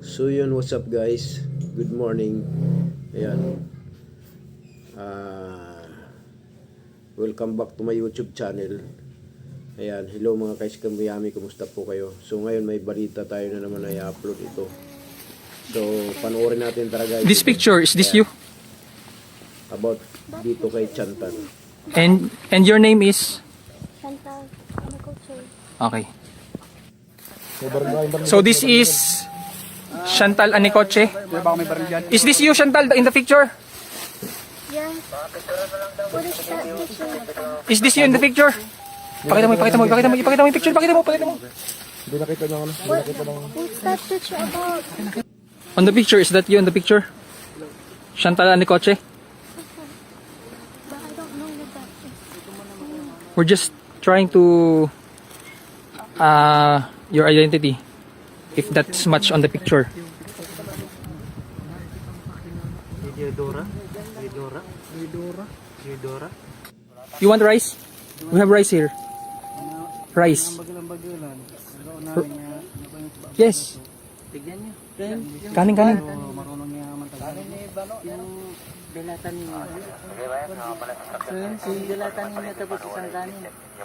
So yun, what's up guys? Good morning. Ayan. Welcome back to my YouTube channel. Ayan, hello mga kaiskambiyami, kumusta po kayo? So ngayon may balita tayo na naman na i-upload ito. So panoorin natin talaga. This picture, is this you? About dito kay Chantal. And your name is? Chantal Anicoche. Okay. So this is Chantal Anicoche. Is this you, Chantal, in the picture? Yes. What is that picture? Is this you in the picture? Pakita mo yung picture, pakita mo. What's that picture about? On the picture, is that you in the picture? Chantal Anicoche? But I don't know what that is. We're just trying to your identity, if that's much on the picture. You want rice? We have rice here. Rice. Yes. Kanin.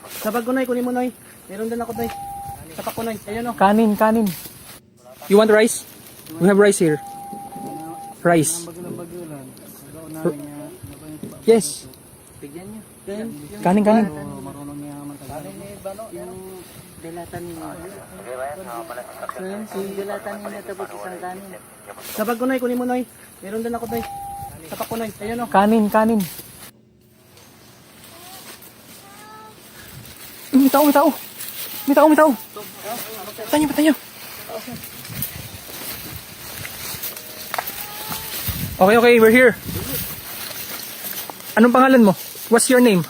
Sabag ko Noy, kunin mo Noy. Meron din ako Noy. Sapak ko Noy. Ayan o. Kanin. You want rice? We have rice here. Rice. Yes. Kanin. Sabag ko Noy, kunin mo Noy. Meron din ako Noy. Sapak ko Noy. Ayan o. Kanin. May tao. Tanyo. Okay, we're here. Anong pangalan mo? What's your name?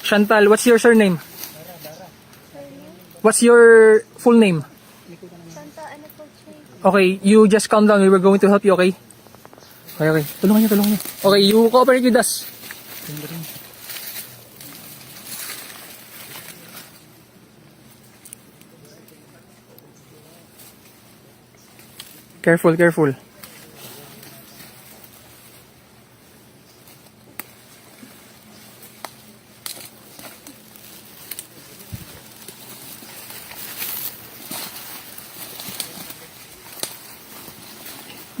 Chantal. What's your surname? What's your full name? Chantal Anicoche. Okay, you just calm down. We were going to help you, okay? Okay. Tulungan niyo. Okay, you cooperate with us. Careful.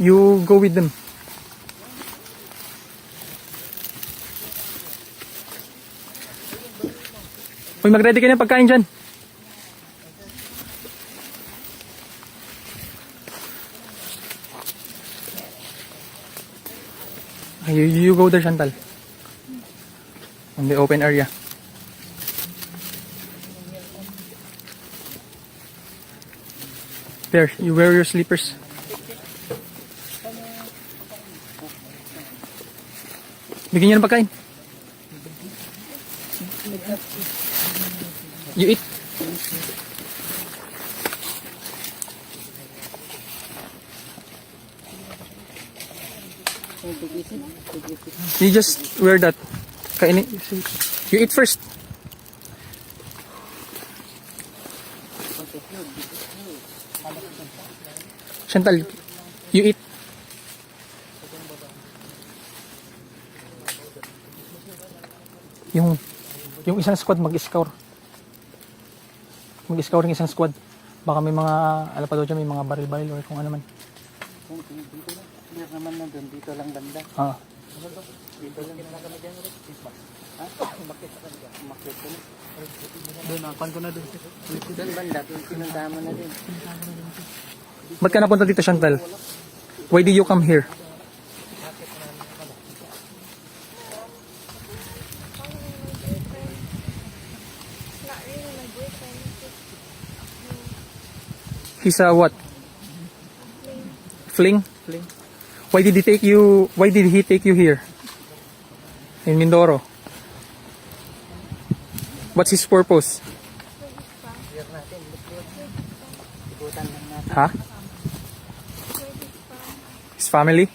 You go with them. Uy, mag-ready ka na pagkain dyan. You go there, Chantal. On the open area. There, you wear your slippers. Bigyan niyo ng pagkain. You eat. You just wear that. Kainin. You eat first. Chantal, you eat. Yung isang squad mag-scour. Mag-scour ng isang squad. Baka may mga, alam pa daw dyan, may mga baril-baril or kung ano man. Clear naman na doon. Dito lang banda. Dito lang kami dyan. Umakit ko na. Doon, napan ko na doon. Doon banda. Pinuntahan mo na din. Ba't ka napunta dito, Chantal? Why did you come here? Not really my boyfriend. He's a what? Fling? Why did he take you here? In Mindoro? What's his purpose? Huh? His family?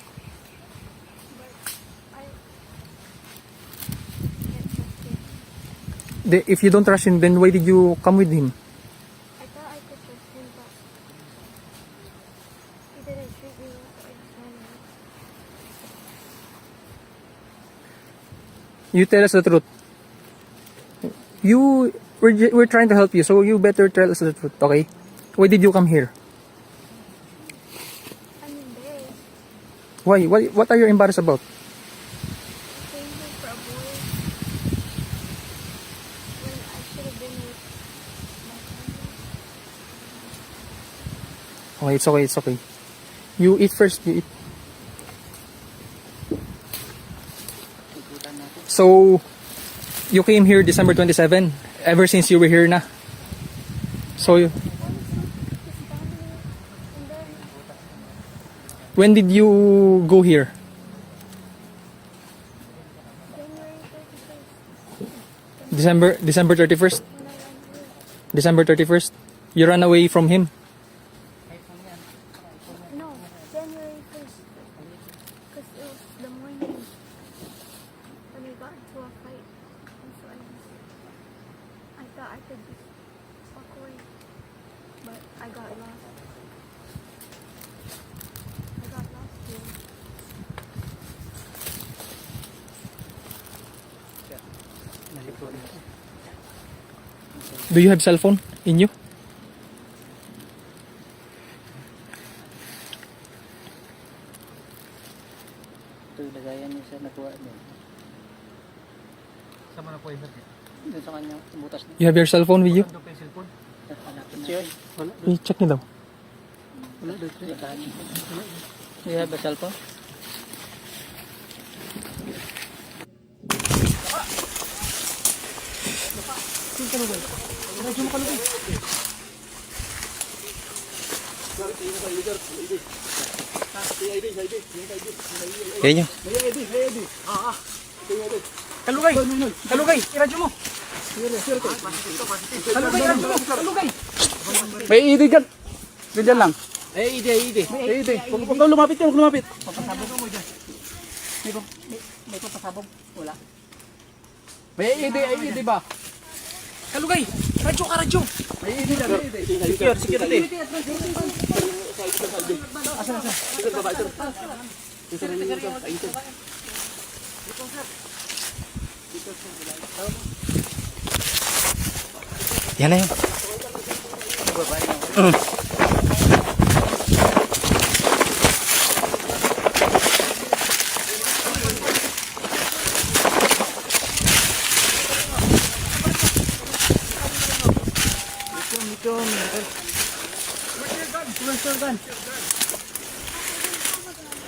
If you don't trust him, then why did you come with him? I thought I could trust him, but completely lost. I just wanna You tell us the truth. We're trying to help you, so you better tell us the truth, okay? Why did you come here? I'm embarrassed. Why? What are you embarrassed about? I came here for a boy when I should have been with my family. Okay, it's okay, it's okay. You eat first, you eat. Ikutan natin. So, you came here December 27, ever since you were here na. So, I was with his family, and then when did you go here? January 31st, December 31st? when I ran away. December 31st? You ran away from him? No, January 1st. Because it was the morning when we got into a fight. And so I thought I could just walk away. But I got lost. I got lost here. Nalikod natin. Do you have cell phone in you? Ito yung lagayan niya sa nakuha niya. Sama na po yun. Doon sa kanya, butas niya. You have your cell phone with you? Hanapin natin. Wala. I-check niyo daw. Wala doon. Do you have a cellphone? Kaya nyo. Kalugay! Kalugay! Iradyo mo! Kalugay! Iradyo mo! Kalugay! May ID dyan. Dyan lang. ID. Huwag kang lumapit yan, huwag lumapit. Papasabog mo dyan. May papasabog. Wala. May ID ba? Kalugay! Radyo ka, radyo! May ID dyan, may ID. Security. Asan? Ito, baba, ito. Ito rin yung ito. Ito. Yan na yun.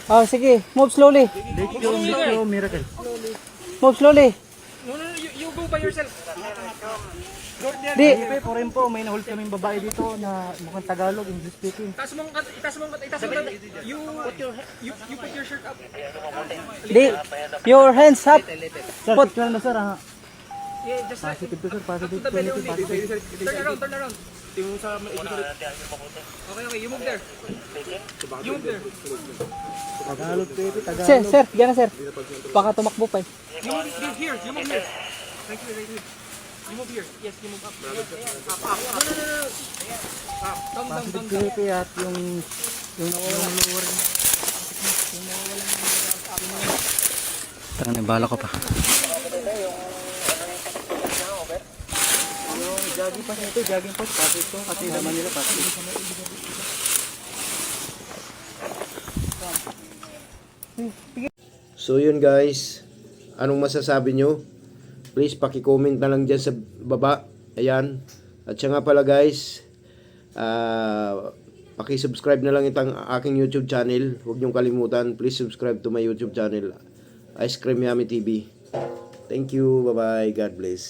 Oh, sige. Move slowly. Miracle. Move slowly. No, you go by yourself. Di. Porin po, may nahuli kaming babae dito na mukhang Tagalog, English speaking. Itas mo, you put your shirt up. Di. Your hands up. Put. Sir, na sir. Yeah, just like, Positive to sir, positive. the belly only. Positive. Turn around. Okay, you move there. You move there. Tagalog po ito, Tagalog. Sir, diyan na sir. Baka tumakbo pa eh. You move here. Right here. You move here. Yes, you move up. Up. No. Up. Down. Positive at yung lower. Tara, bala ko pa. Jogging pass nito, jogging pass. Pasok ito kasi naman nila pasok. So yun guys, anong masasabi nyo? Please paki-comment na lang dyan sa baba. Ayan. At siya nga pala guys, paki-subscribe na lang itang aking YouTube channel. Huwag nyong kalimutan. Please subscribe to my YouTube channel, Ice Cream Yummy TV. Thank you. Bye-bye. God bless.